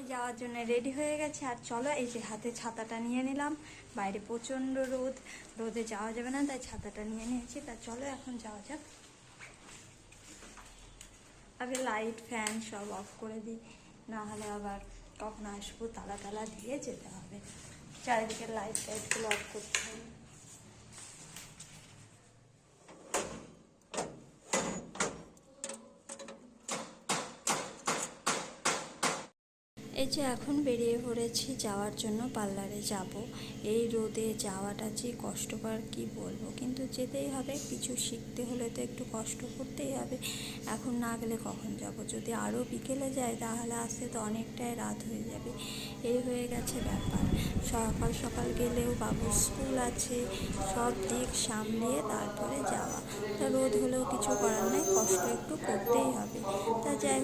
আমি যাওয়ার জন্য রেডি হয়ে গেছি। আর চলো, এই যে হাতে ছাতাটা নিয়ে নিলাম। বাইরে প্রচণ্ড রোদ, রোদে যাওয়া যাবে না, তাই ছাতাটা নিয়ে নিয়েছি। তা চলো এখন যাওয়া যাক। আগে লাইট ফ্যান সব অফ করে দিই, না হলে আবার কখন আসবো তালা তালা দিয়ে যেতে হবে। চারিদিকে লাইট টাইটগুলো অফ করতে হবে। এই যে এখন বেরিয়ে পড়েছি যাওয়ার জন্য, পার্লারে যাব। এই রোদে যাওয়াটা যে কষ্টকর কি বলবো, কিন্তু যেতেই হবে। কিছু শিখতে হলে তো একটু কষ্ট করতেই হবে। এখন না গেলে কখন যাব? যদি আরও বিকেলে যাই তাহলে আসতে তো অনেকটাই রাত হয়ে যাবে। এই হয়ে গেছে ব্যাপার। সকাল সকাল গেলেও বাবুর স্কুল আছে, সব দিক সামলিয়ে তারপরে যাওয়া। তা রোদ হলেও কিছু করার নেই, কষ্ট একটু করতেই হবে। তা যাই হোক,